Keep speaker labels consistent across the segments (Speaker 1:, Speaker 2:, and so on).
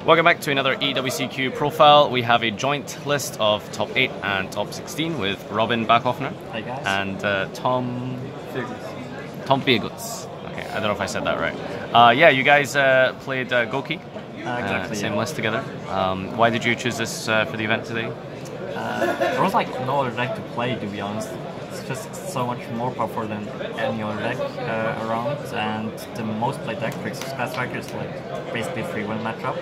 Speaker 1: Welcome back to another EUWCQ profile. We have a joint list of top 8 and top 16 with Robin Bachofner.
Speaker 2: Hi guys.
Speaker 1: And Tom Viergutz. Okay, I don't know if I said that right. Yeah, you guys played Gouki.
Speaker 2: Exactly.
Speaker 1: Same list together. Why did you choose this for the event today?
Speaker 2: There was like no other deck to play, to be honest. It's just so much more powerful than any other deck around, and the most played deck for Striker is like basically a 3-1 matchup.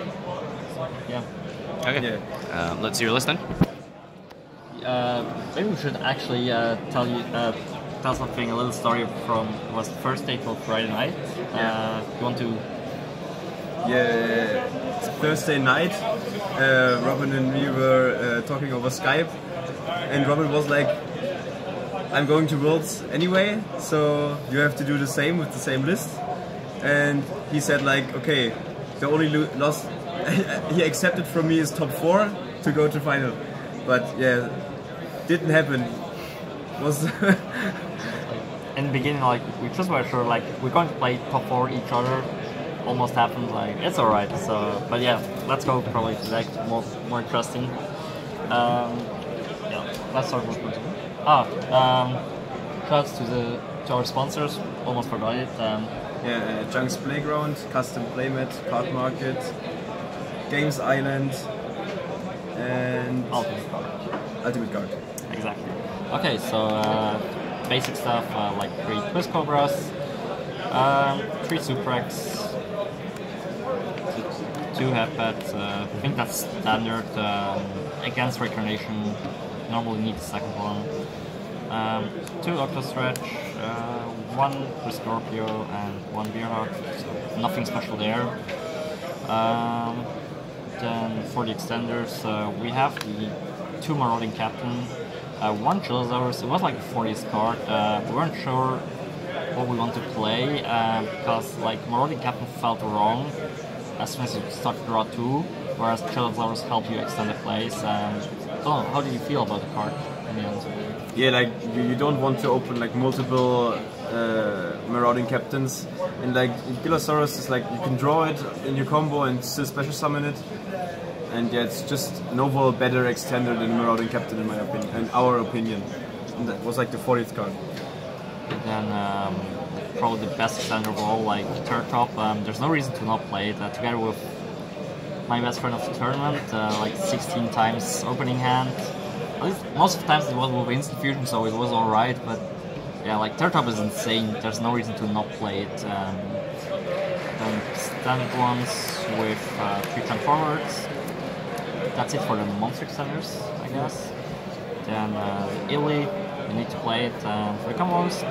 Speaker 2: So, yeah.
Speaker 1: Okay.
Speaker 2: Yeah.
Speaker 1: Let's see your list then.
Speaker 2: Maybe we should actually tell something, a little story from was the first day till Friday night. You want to?
Speaker 3: Yeah, it's Thursday night. Robin and me were talking over Skype, and Robin was like, "I'm going to Worlds anyway, so you have to do the same with the same list." And he said like, "Okay, the only loss he accepted from me is top 4 to go to final," but yeah, didn't happen. Was
Speaker 2: in the beginning, like we just were sure like we're going to play top 4 each other. Almost happened, like it's alright. So, but yeah, let's go probably to like more interesting. Yeah, let's start with shouts to our sponsors. Almost forgot it.
Speaker 3: yeah, Junk's Playground, Custom Playmat, Card Market, Games Island, and Ultimate Card.
Speaker 2: Exactly. Okay, so basic stuff like 3 Quiz Cobras, 3 Suprex, 2 Headpads. I think that's standard. Against Reincarnation, normally need the second one. 2 Octostretch, 1 for Scorpio, and 1 Viergutz. So nothing special there. Then for the extenders, we have the 2 Marauding Captain, 1 Chilosaurus. It was like the 40th card. We weren't sure what we want to play because like Marauding Captain felt wrong as soon as you start to draw 2, whereas Chilosaurus help you extend the plays. How do you feel about the card in the end?
Speaker 3: Yeah, like you don't want to open like multiple Marauding Captains, and like Chilosaurus is like you can draw it in your combo and still special summon it, and yeah, it's just an overall better extender than Marauding Captain in my opinion, in our opinion. And that was like the 40th card.
Speaker 2: And then probably the best extender of all, like Third Top. There's no reason to not play it together with my best friend of the tournament, like 16 times opening hand. At least most of the times it was with instant fusion, so it was alright, but yeah, like Third Top is insane. There's no reason to not play it. Then standard ones with 3 transformers. That's it for the monster extenders, I guess. Then Illy, you need to play it for the combos.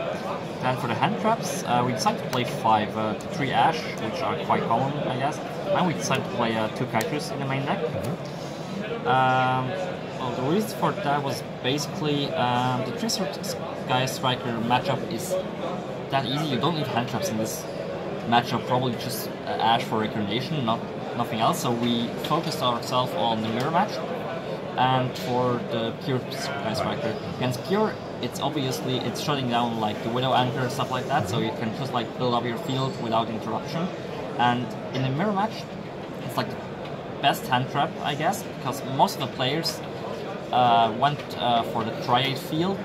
Speaker 2: Then for the hand traps, we decided to play 5, the 3 Ash, which are quite common, I guess. And we decided to play 2 Kaitrus in the main deck. Well, the reason for that was basically the 3 Sky Striker matchup is that easy. You don't need hand traps in this matchup, probably just Ash for Reincarnation, nothing else. So we focused ourselves on the mirror match. And for the Pure Sky Striker, against Pure, it's shutting down like the Widow Anchor and stuff like that, so you can just like build up your field without interruption. And in the mirror match, it's like the best hand trap, I guess, because most of the players went for the Triad field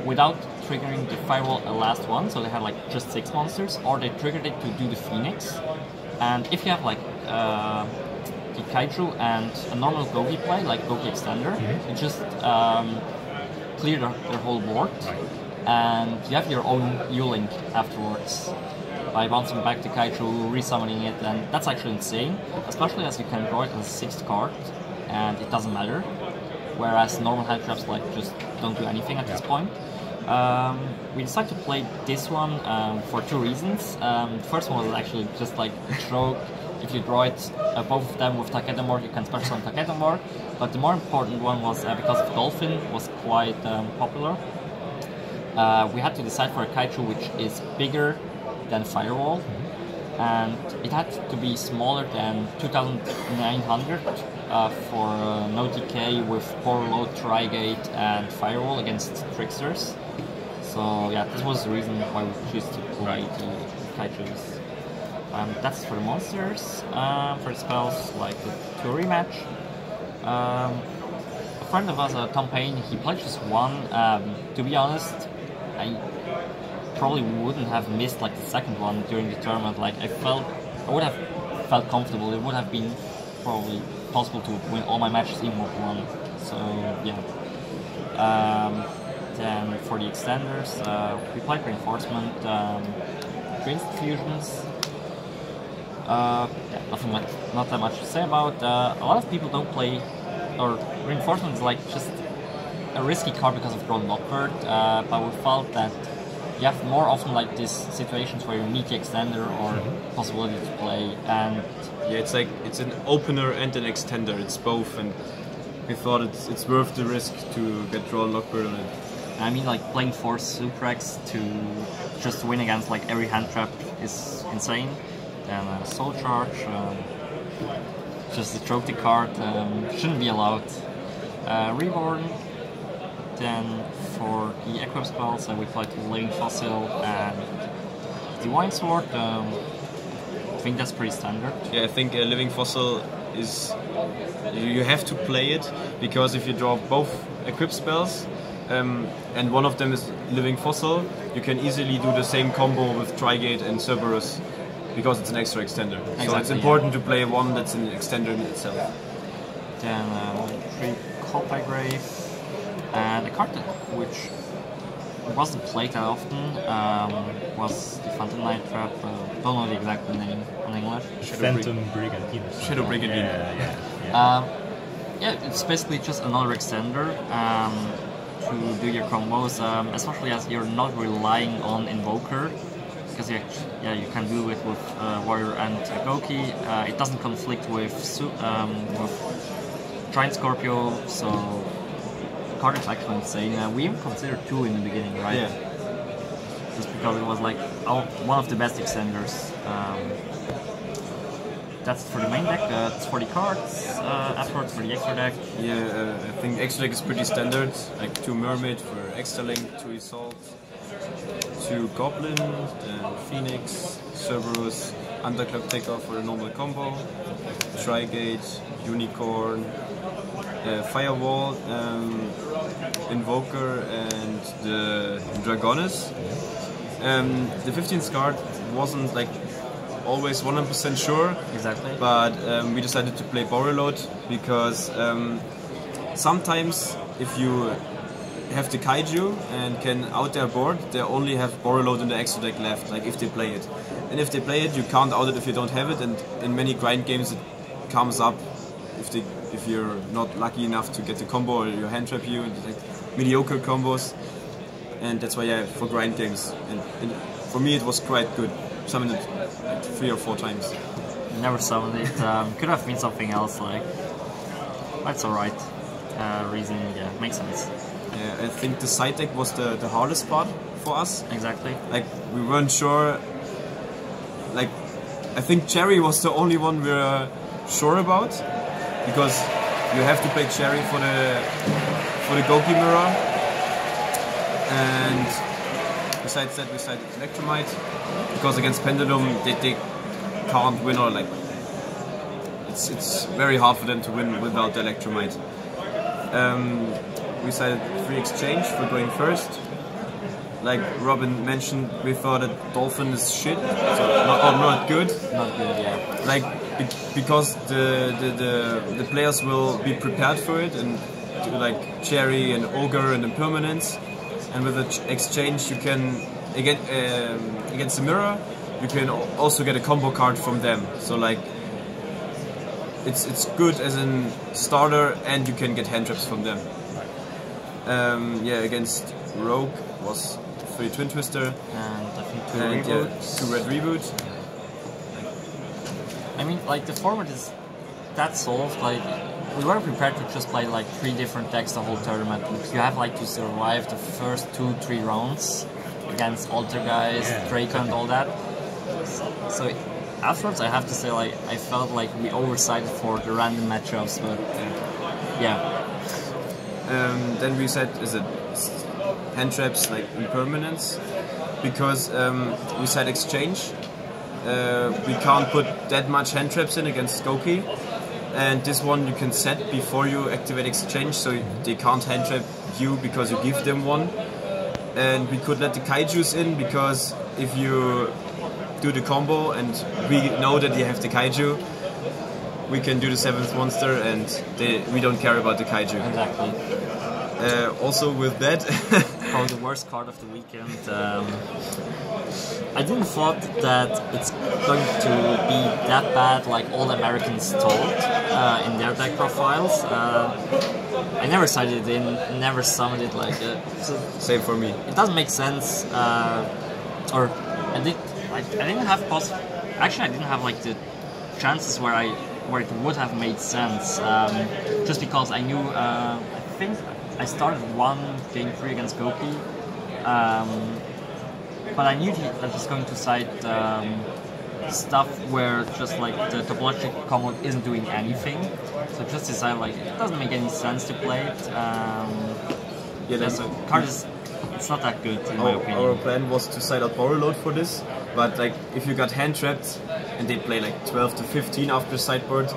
Speaker 2: without triggering the Firewall last one, so they had like just 6 monsters, or they triggered it to do the Phoenix. And if you have like the Kaiju and a normal Gouki play, like Gouki Extender, you just clear their whole board, and you have your own U-Link afterwards by bouncing back the Kaiju, resummoning it, and that's actually insane, especially as you can draw it as a 6th card, and it doesn't matter, whereas normal hand traps like just don't do anything at this point. We decided to play this one for 2 reasons. The first one was actually just like a joke. If you draw it, both of them with Takedomor, you can special summon Takedomor. But the more important one was because of Dolphin was quite popular. We had to decide for a Kaiju which is bigger than Firewall, and it had to be smaller than 2900 for no decay with power load, Trigate, and Firewall against Tricksters. So yeah, this was the reason why we chose to play the Kaijus. That's for the monsters. For the spells, like the 2 rematch. A friend of ours, Tom Payne, he played just one. To be honest, I probably wouldn't have missed like the second one during the tournament. Like I would have felt comfortable. It would have been probably possible to win all my matches even with one. So yeah. Then for the extenders, we played Reinforcement, Twin Fusions. Yeah, not that much to say about. A lot of people don't play, or Reinforcement is like just a risky card because of Drawn Lockbird, but we felt that you have more often like these situations where you need the extender or possibility to play, and
Speaker 3: yeah, it's an opener and an extender. It's both, and we thought it's worth the risk to get Drawn Lockbird on it.
Speaker 2: I mean, like playing 4 Suprex to just win against like every hand trap is insane. Then Soul Charge, just a trophy card, shouldn't be allowed. Reborn. Then for the equip spells, we played Living Fossil and Divine Sword. I think that's pretty standard.
Speaker 3: Yeah, I think Living Fossil is... You have to play it, because if you draw both equip spells, and one of them is Living Fossil, you can easily do the same combo with Trigate and Cerberus, because it's an extra extender. Exactly, so it's important to play one that's an extender in itself.
Speaker 2: Then 3 Colpigrave, and a card which wasn't played that often was the Phantom Night Trap. Don't know the exact name in English.
Speaker 4: Phantom Brigandine.
Speaker 3: Shadow Brigandine.
Speaker 2: Yeah, it's basically just another extender to do your combos, especially as you're not relying on Invoker, because you can do it with Warrior and Gouki. It doesn't conflict with Giant Scorpio, so the card is actually insane. We even considered 2 in the beginning, right?
Speaker 3: Yeah.
Speaker 2: Just because it was like one of the best extenders. That's for the main deck. That's for the cards. Afterwards for the extra deck.
Speaker 3: Yeah, I think extra deck is pretty standard. Like 2 Mermaid for extra link, 2 Assault, 2 Goblin, then Phoenix, Cerberus, Underclap Taker for a normal combo, Trigate, Unicorn, Firewall, Invoker, and the Dragonis. The 15th card wasn't like always 100% sure.
Speaker 2: Exactly.
Speaker 3: But we decided to play Borreload because sometimes if you have the Kaiju and can out their board, they only have Borreload in the extra deck left, like if they play it. And if they play it, you can't out it if you don't have it, and in many grind games it comes up if you're not lucky enough to get the combo or you hand trap you, and like mediocre combos. And that's why, yeah, for grind games. And for me it was quite good. Summoned it like 3 or 4 times.
Speaker 2: Never summoned it. Could have been something else, like. That's alright. Reason, yeah, makes sense.
Speaker 3: Yeah, I think the side deck was the hardest part for us.
Speaker 2: Exactly.
Speaker 3: Like, we weren't sure. Like, I think Cherry was the only one we were sure about, because you have to play Cherry for the Gouki mirror. And besides that, we decided Electromite, because against Pendulum they can't win, or like it's very hard for them to win without the Electromite. We decided free exchange for going first. Like Robin mentioned, we thought that Dolphin is shit, so not good.
Speaker 2: Not good, yeah.
Speaker 3: Like because the players will be prepared for it and do like Cherry and Ogre and Impermanence. And with the exchange, you can against the mirror, you can also get a combo card from them. So like, it's good as a starter, and you can get hand traps from them. Yeah, against Rogue was 3 Twin Twister
Speaker 2: And I think 2
Speaker 3: and
Speaker 2: reboots.
Speaker 3: 2 Red Reboot.
Speaker 2: I mean, like the format is that solved. Like we were prepared to just play like 3 different decks the whole tournament. You have like to survive the first 2-3 rounds against Alter guys, Draco and all that. So afterwards, I have to say, like I felt like we oversighted for the random matchups, but yeah.
Speaker 3: Then we said, is it hand traps like Impermanence? Because we said exchange, we can't put that much hand traps in against Gouki. And this one you can set before you activate exchange, so they can't hand trap you because you give them one. And we could let the kaijus in, because if you do the combo and we know that you have the kaiju, we can do the 7th monster and we don't care about the kaiju.
Speaker 2: Exactly.
Speaker 3: Also with that...
Speaker 2: Probably the worst card of the weekend. I didn't thought that it's going to be that bad like all Americans told in their deck profiles. I never sided in, never summoned it like so
Speaker 3: same for me.
Speaker 2: It doesn't make sense. Or I didn't have actually I didn't have like the chances where it would have made sense. Just because I knew I think I started game 3 against Gouki. But I knew that he's going to side stuff where just like the topological combo isn't doing anything. So just decided like it doesn't make any sense to play it. So card it's not that good in my opinion.
Speaker 3: Our plan was to side out Borrow Load for this, but like if you got hand trapped and they play like 12 to 15 after sideboard,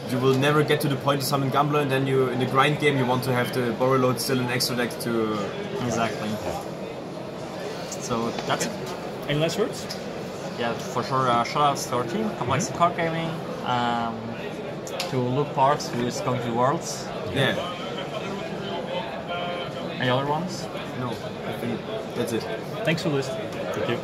Speaker 3: you will never get to the point to summon Gambler, and then in the grind game you want to have the Borrow Load still in extra deck to...
Speaker 2: Exactly. So that's it.
Speaker 4: Any last words?
Speaker 2: Yeah, for sure. Shoutouts to our team, Complexity Card Gaming, to Luke Parks, who is going to the Worlds.
Speaker 3: Yeah.
Speaker 2: Any other ones?
Speaker 3: No, I think that's it.
Speaker 4: Thanks for listening.
Speaker 2: Thank you.